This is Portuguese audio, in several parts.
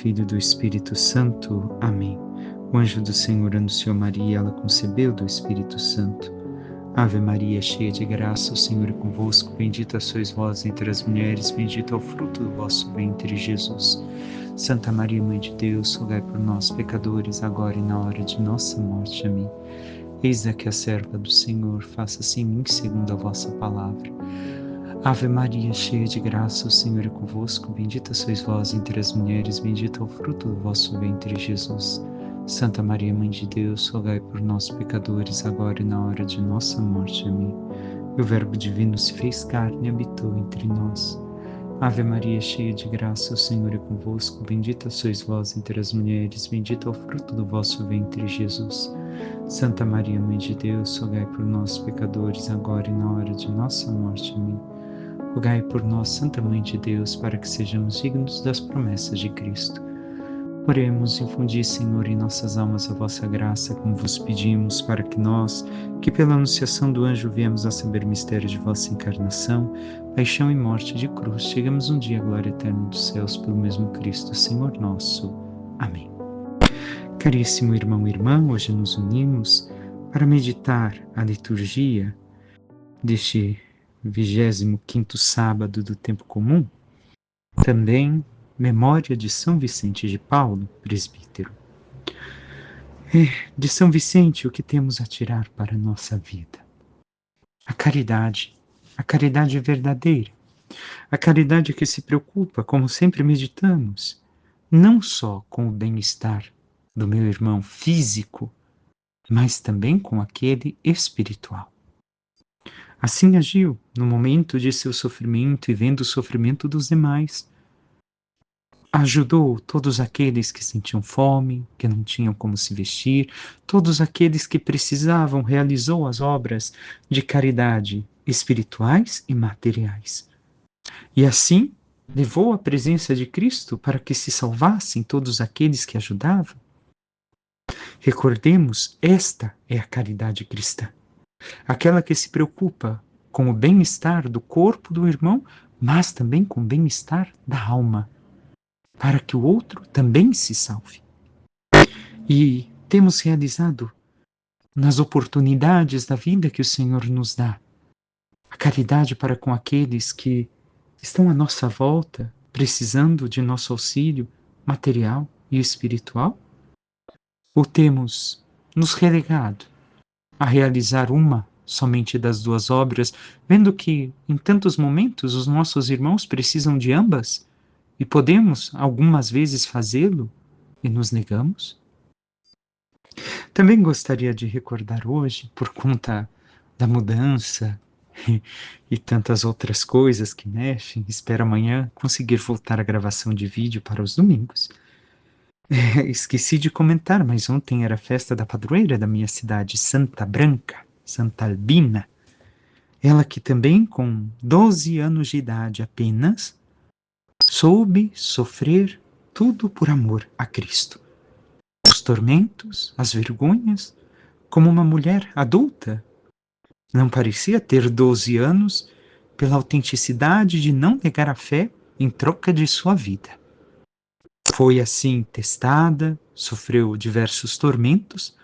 Filho e do Espírito Santo. Amém. O anjo do Senhor anunciou Maria e ela concebeu do Espírito Santo. Ave Maria, cheia de graça, o Senhor é convosco. Bendita sois vós entre as mulheres, bendito é o fruto do vosso ventre, Jesus. Santa Maria, Mãe de Deus, rogai por nós, pecadores, agora e na hora de nossa morte. Amém. Eis aqui a serva do Senhor, faça-se em mim segundo a vossa palavra. Ave Maria, cheia de graça, o Senhor é convosco. Bendita sois vós entre as mulheres, bendito é o fruto do vosso ventre, Jesus. Santa Maria, Mãe de Deus, rogai por nós, pecadores, agora e na hora de nossa morte. Amém. E o Verbo Divino se fez carne e habitou entre nós. Ave Maria, cheia de graça, o Senhor é convosco. Bendita sois vós entre as mulheres, bendito é o fruto do vosso ventre, Jesus. Santa Maria, Mãe de Deus, rogai por nós, pecadores, agora e na hora de nossa morte. Amém. Rogai por nós, Santa Mãe de Deus, para que sejamos dignos das promessas de Cristo. Oremos, infundi, Senhor, em nossas almas a vossa graça, como vos pedimos, para que nós, que pela anunciação do anjo viemos a saber o mistério de vossa encarnação, paixão e morte de cruz, chegamos um dia à glória eterna dos céus pelo mesmo Cristo, Senhor nosso. Amém. Caríssimo irmão e irmã, hoje nos unimos para meditar a liturgia deste 25º sábado do tempo comum, também memória de São Vicente de Paulo, presbítero. De São Vicente, o que temos a tirar para a nossa vida? A caridade verdadeira, a caridade que se preocupa, como sempre meditamos, não só com o bem-estar do meu irmão físico, mas também com aquele espiritual. Assim agiu no momento de seu sofrimento e vendo o sofrimento dos demais. Ajudou todos aqueles que sentiam fome, que não tinham como se vestir, todos aqueles que precisavam, realizou as obras de caridade espirituais e materiais. E assim levou a presença de Cristo para que se salvassem todos aqueles que ajudavam. Recordemos, esta é a caridade cristã. Aquela que se preocupa com o bem-estar do corpo do irmão, mas também com o bem-estar da alma, para que o outro também se salve. E temos realizado, nas oportunidades da vida que o Senhor nos dá, a caridade para com aqueles que estão à nossa volta, precisando de nosso auxílio material e espiritual? Ou temos nos relegado a realizar uma somente das duas obras, vendo que em tantos momentos os nossos irmãos precisam de ambas e podemos algumas vezes fazê-lo e nos negamos? Também gostaria de recordar hoje, por conta da mudança e tantas outras coisas que mexem, espero amanhã conseguir voltar a gravação de vídeo para os domingos. Esqueci de comentar, mas ontem era a festa da padroeira da minha cidade, Santa Branca, Santa Albina. Ela que também, com 12 anos de idade apenas, soube sofrer tudo por amor a Cristo. Os tormentos, as vergonhas, como uma mulher adulta. Não parecia ter 12 anos pela autenticidade de não negar a fé em troca de sua vida. Foi assim testada, sofreu diversos tormentos,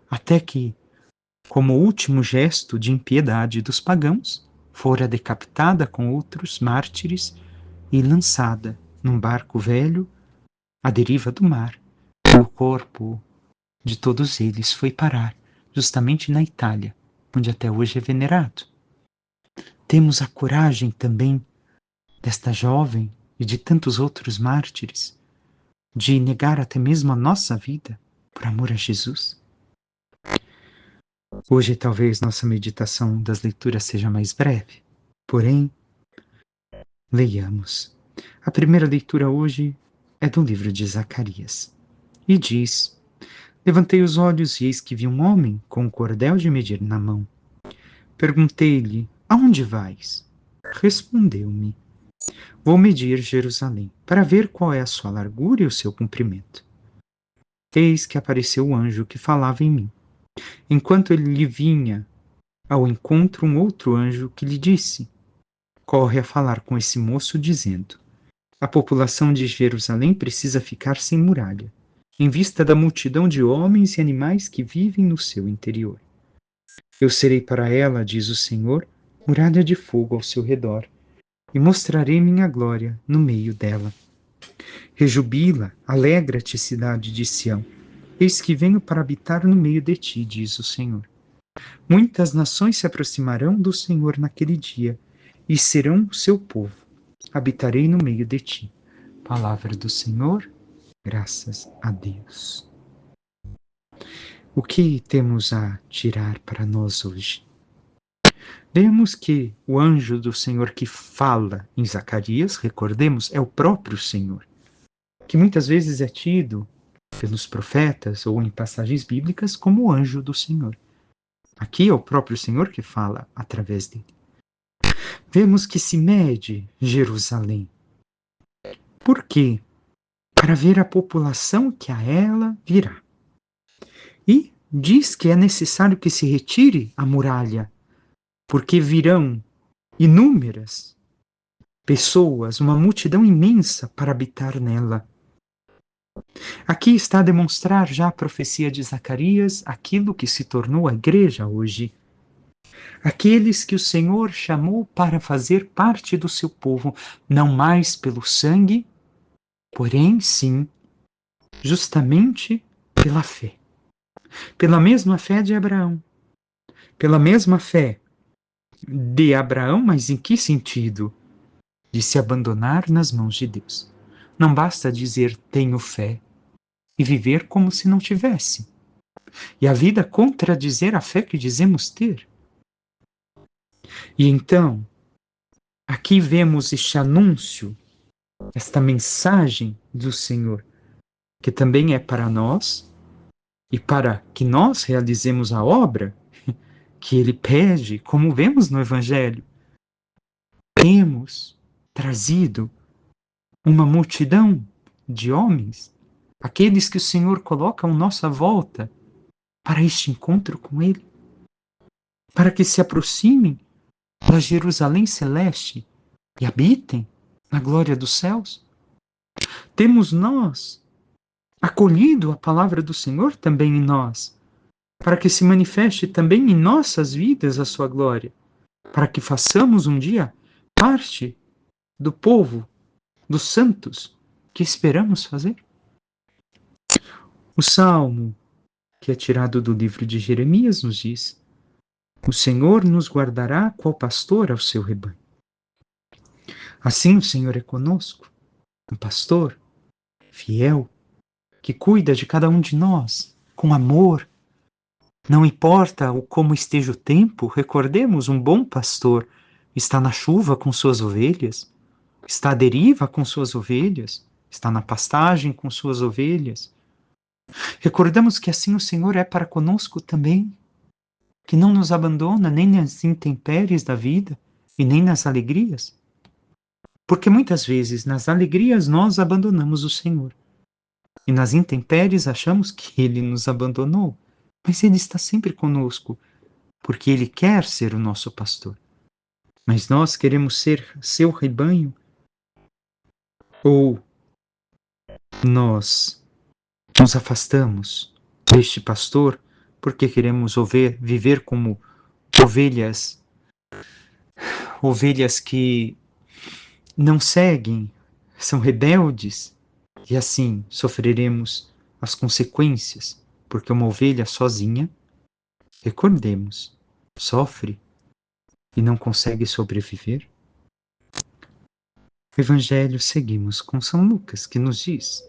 até que, como último gesto de impiedade dos pagãos, fora decapitada com outros mártires e lançada num barco velho à deriva do mar. O corpo de todos eles foi parar justamente na Itália, onde até hoje é venerado. Temos a coragem também desta jovem e de tantos outros mártires de negar até mesmo a nossa vida por amor a Jesus. Hoje talvez nossa meditação das leituras seja mais breve, porém, leiamos. A primeira leitura hoje é do livro de Zacarias e diz: Levantei os olhos e eis que vi um homem com um cordel de medir na mão. Perguntei-lhe: Aonde vais? Respondeu-me: Vou medir Jerusalém, para ver qual é a sua largura e o seu comprimento. Eis que apareceu o anjo que falava em mim. Enquanto ele lhe vinha ao encontro, um outro anjo que lhe disse: Corre a falar com esse moço, dizendo: A população de Jerusalém precisa ficar sem muralha, em vista da multidão de homens e animais que vivem no seu interior. Eu serei para ela, diz o Senhor, muralha de fogo ao seu redor, e mostrarei minha glória no meio dela. Rejubila, alegra-te, cidade de Sião. Eis que venho para habitar no meio de ti, diz o Senhor. Muitas nações se aproximarão do Senhor naquele dia, e serão seu povo. Habitarei no meio de ti. Palavra do Senhor, graças a Deus. O que temos a tirar para nós hoje? Vemos que o anjo do Senhor que fala em Zacarias, recordemos, é o próprio Senhor, que muitas vezes é tido pelos profetas ou em passagens bíblicas como o anjo do Senhor. Aqui é o próprio Senhor que fala através dele. Vemos que se mede Jerusalém. Por quê? Para ver a população que a ela virá. E diz que é necessário que se retire a muralha, porque virão inúmeras pessoas, uma multidão imensa para habitar nela. Aqui está a demonstrar já a profecia de Zacarias, aquilo que se tornou a igreja hoje. Aqueles que o Senhor chamou para fazer parte do seu povo, não mais pelo sangue, porém sim, justamente pela fé. Pela mesma fé de Abraão. Pela mesma fé de Abraão, mas em que sentido? De se abandonar nas mãos de Deus. Não basta dizer tenho fé e viver como se não tivesse. E a vida contradizer a fé que dizemos ter. E então, aqui vemos este anúncio, esta mensagem do Senhor, que também é para nós e para que nós realizemos a obra que Ele pede, como vemos no Evangelho. Temos trazido uma multidão de homens, aqueles que o Senhor coloca à nossa volta, para este encontro com Ele, para que se aproximem da Jerusalém celeste e habitem na glória dos céus. Temos nós acolhido a palavra do Senhor também em nós, para que se manifeste também em nossas vidas a sua glória, para que façamos um dia parte do povo, dos santos que esperamos fazer. O Salmo, que é tirado do livro de Jeremias, nos diz: o Senhor nos guardará qual pastor ao seu rebanho. Assim o Senhor é conosco, um pastor fiel, que cuida de cada um de nós com amor. Não importa o como esteja o tempo, recordemos, um bom pastor está na chuva com suas ovelhas, está à deriva com suas ovelhas, está na pastagem com suas ovelhas. Recordamos que assim o Senhor é para conosco também, que não nos abandona nem nas intempéries da vida e nem nas alegrias. Porque muitas vezes nas alegrias nós abandonamos o Senhor e nas intempéries achamos que Ele nos abandonou, mas Ele está sempre conosco, porque Ele quer ser o nosso pastor. Mas nós queremos ser seu rebanho? Ou nós nos afastamos deste pastor porque queremos viver como ovelhas que não seguem, são rebeldes, e assim sofreremos as consequências, porque uma ovelha sozinha, recordemos, sofre e não consegue sobreviver. O Evangelho seguimos com São Lucas, que nos diz: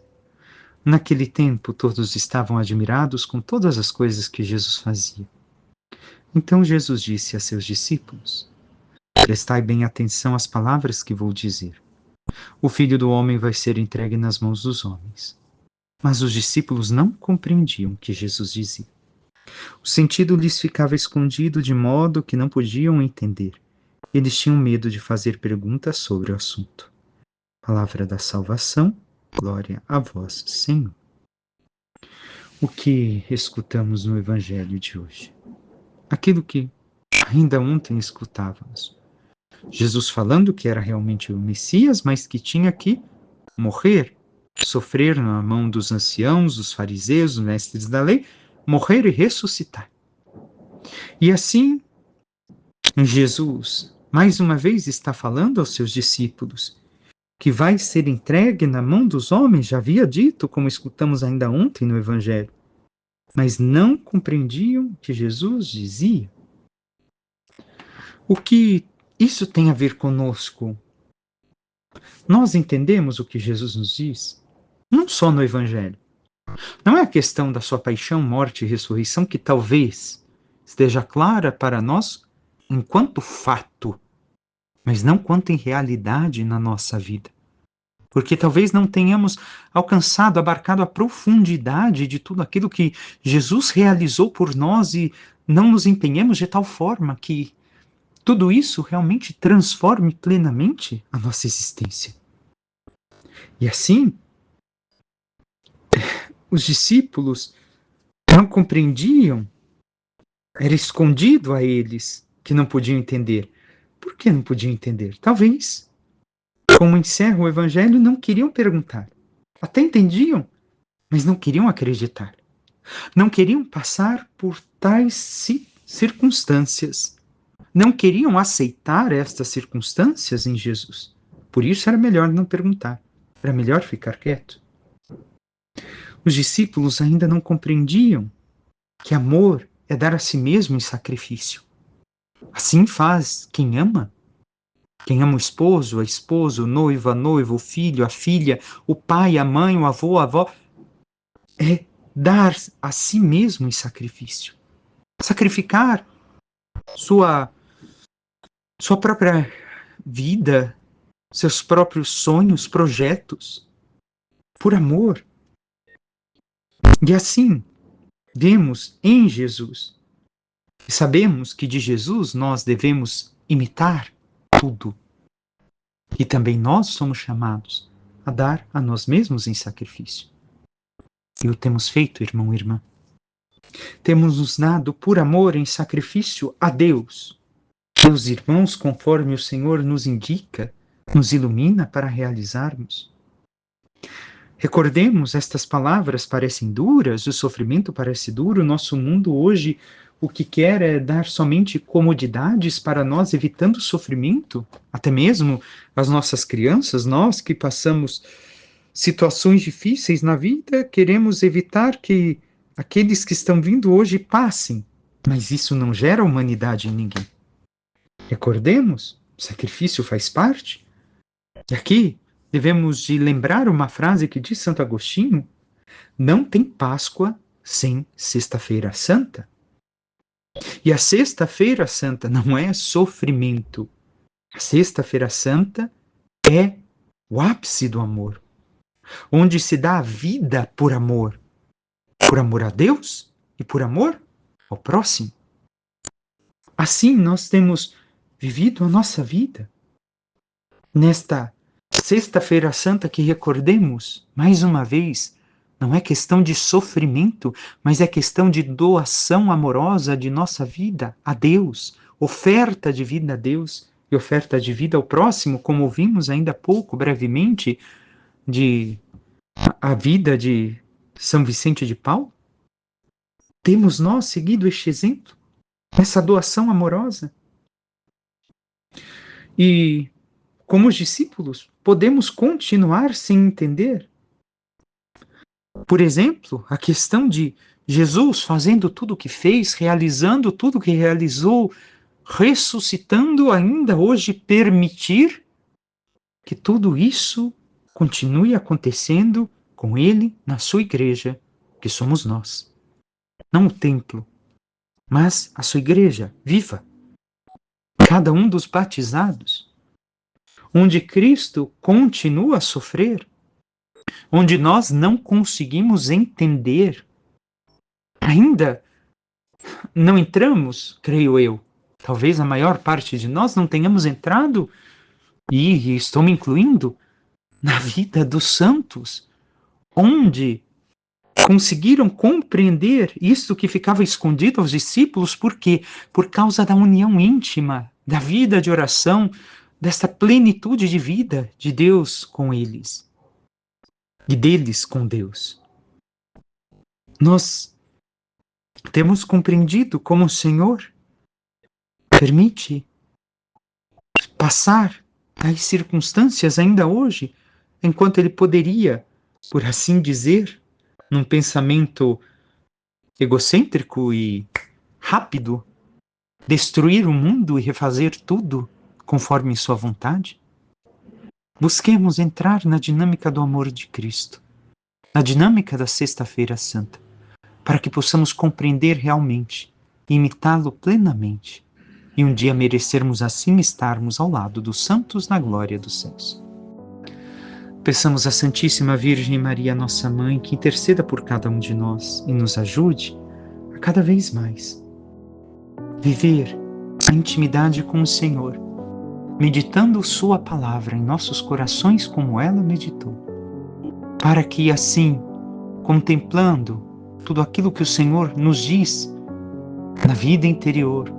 naquele tempo todos estavam admirados com todas as coisas que Jesus fazia. Então Jesus disse a seus discípulos: prestai bem atenção às palavras que vou dizer. O Filho do Homem vai ser entregue nas mãos dos homens. Mas os discípulos não compreendiam o que Jesus dizia. O sentido lhes ficava escondido de modo que não podiam entender. Eles tinham medo de fazer perguntas sobre o assunto. Palavra da salvação, glória a vós, Senhor. O que escutamos no Evangelho de hoje? Aquilo que ainda ontem escutávamos. Jesus falando que era realmente o Messias, mas que tinha que morrer, sofrer na mão dos anciãos, dos fariseus, dos mestres da lei, morrer e ressuscitar. E assim, Jesus, mais uma vez, está falando aos seus discípulos que vai ser entregue na mão dos homens, já havia dito, como escutamos ainda ontem no Evangelho, mas não compreendiam o que Jesus dizia. O que isso tem a ver conosco? Nós entendemos o que Jesus nos diz? Não só no Evangelho. Não é a questão da sua paixão, morte e ressurreição que talvez esteja clara para nós enquanto fato, mas não quanto em realidade na nossa vida. Porque talvez não tenhamos alcançado, abarcado a profundidade de tudo aquilo que Jesus realizou por nós e não nos empenhemos de tal forma que tudo isso realmente transforme plenamente a nossa existência. E assim, os discípulos não compreendiam, era escondido a eles que não podiam entender. Por que não podiam entender? Talvez, como encerra o Evangelho, não queriam perguntar. Até entendiam, mas não queriam acreditar. Não queriam passar por tais circunstâncias. Não queriam aceitar estas circunstâncias em Jesus. Por isso era melhor não perguntar. Era melhor ficar quieto. Os discípulos ainda não compreendiam que amor é dar a si mesmo em sacrifício. Assim faz quem ama. Quem ama o esposo, a esposa, o noivo, a noiva, o filho, a filha, o pai, a mãe, o avô, a avó. É dar a si mesmo em sacrifício. Sacrificar sua própria vida, seus próprios sonhos, projetos, por amor. E assim, vemos em Jesus. E sabemos que de Jesus nós devemos imitar tudo. E também nós somos chamados a dar a nós mesmos em sacrifício. E o temos feito, irmão e irmã. Temos nos dado por amor em sacrifício a Deus. Meus irmãos, conforme o Senhor nos indica, nos ilumina para realizarmos. Recordemos, estas palavras parecem duras, o sofrimento parece duro, o nosso mundo hoje o que quer é dar somente comodidades para nós, evitando o sofrimento, até mesmo as nossas crianças, nós que passamos situações difíceis na vida, queremos evitar que aqueles que estão vindo hoje passem, mas isso não gera humanidade em ninguém. Recordemos, o sacrifício faz parte. E aqui devemos de lembrar uma frase que diz Santo Agostinho: não tem Páscoa sem Sexta-feira Santa. E a Sexta-feira Santa não é sofrimento. A Sexta-feira Santa é o ápice do amor, onde se dá a vida por amor a Deus e por amor ao próximo. Assim nós temos vivido a nossa vida. Nesta Sexta-feira Santa que recordemos, mais uma vez, não é questão de sofrimento, mas é questão de doação amorosa de nossa vida a Deus, oferta de vida a Deus e oferta de vida ao próximo, como ouvimos ainda há pouco, brevemente, de a vida de São Vicente de Paulo. Temos nós seguido este exemplo, essa doação amorosa? E, como os discípulos, podemos continuar sem entender? Por exemplo, a questão de Jesus fazendo tudo o que fez, realizando tudo o que realizou, ressuscitando ainda hoje, permitir que tudo isso continue acontecendo com Ele na sua igreja, que somos nós. Não o templo, mas a sua igreja viva. Cada um dos batizados, onde Cristo continua a sofrer, onde nós não conseguimos entender. Ainda não entramos, creio eu, talvez a maior parte de nós não tenhamos entrado, e estou me incluindo, na vida dos santos, onde conseguiram compreender isso que ficava escondido aos discípulos, por quê? Por causa da união íntima, da vida de oração, desta plenitude de vida de Deus com eles. e deles com Deus. Nós temos compreendido como o Senhor permite passar as circunstâncias ainda hoje, enquanto Ele poderia, por assim dizer, num pensamento egocêntrico e rápido, destruir o mundo e refazer tudo conforme sua vontade? Busquemos entrar na dinâmica do amor de Cristo, na dinâmica da Sexta-feira Santa, para que possamos compreender realmente e imitá-lo plenamente, e um dia merecermos assim estarmos ao lado dos santos na glória dos céus. Peçamos à Santíssima Virgem Maria, nossa Mãe, que interceda por cada um de nós e nos ajude a cada vez mais viver a intimidade com o Senhor, meditando sua palavra em nossos corações como ela meditou, para que assim, contemplando tudo aquilo que o Senhor nos diz na vida interior,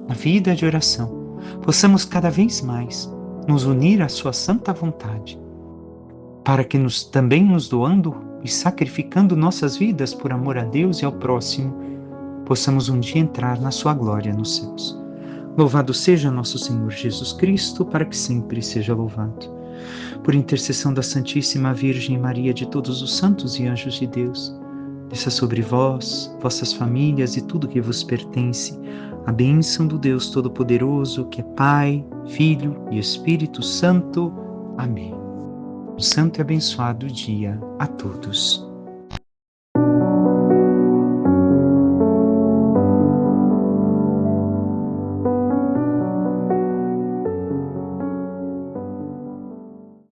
na vida de oração, possamos cada vez mais nos unir à sua santa vontade, para que também nos doando e sacrificando nossas vidas por amor a Deus e ao próximo, possamos um dia entrar na sua glória nos céus. Louvado seja nosso Senhor Jesus Cristo, para que sempre seja louvado. Por intercessão da Santíssima Virgem Maria, de todos os santos e anjos de Deus, desça sobre vós, vossas famílias e tudo que vos pertence, a bênção do Deus Todo-Poderoso, que é Pai, Filho e Espírito Santo. Amém. Um santo e abençoado dia a todos.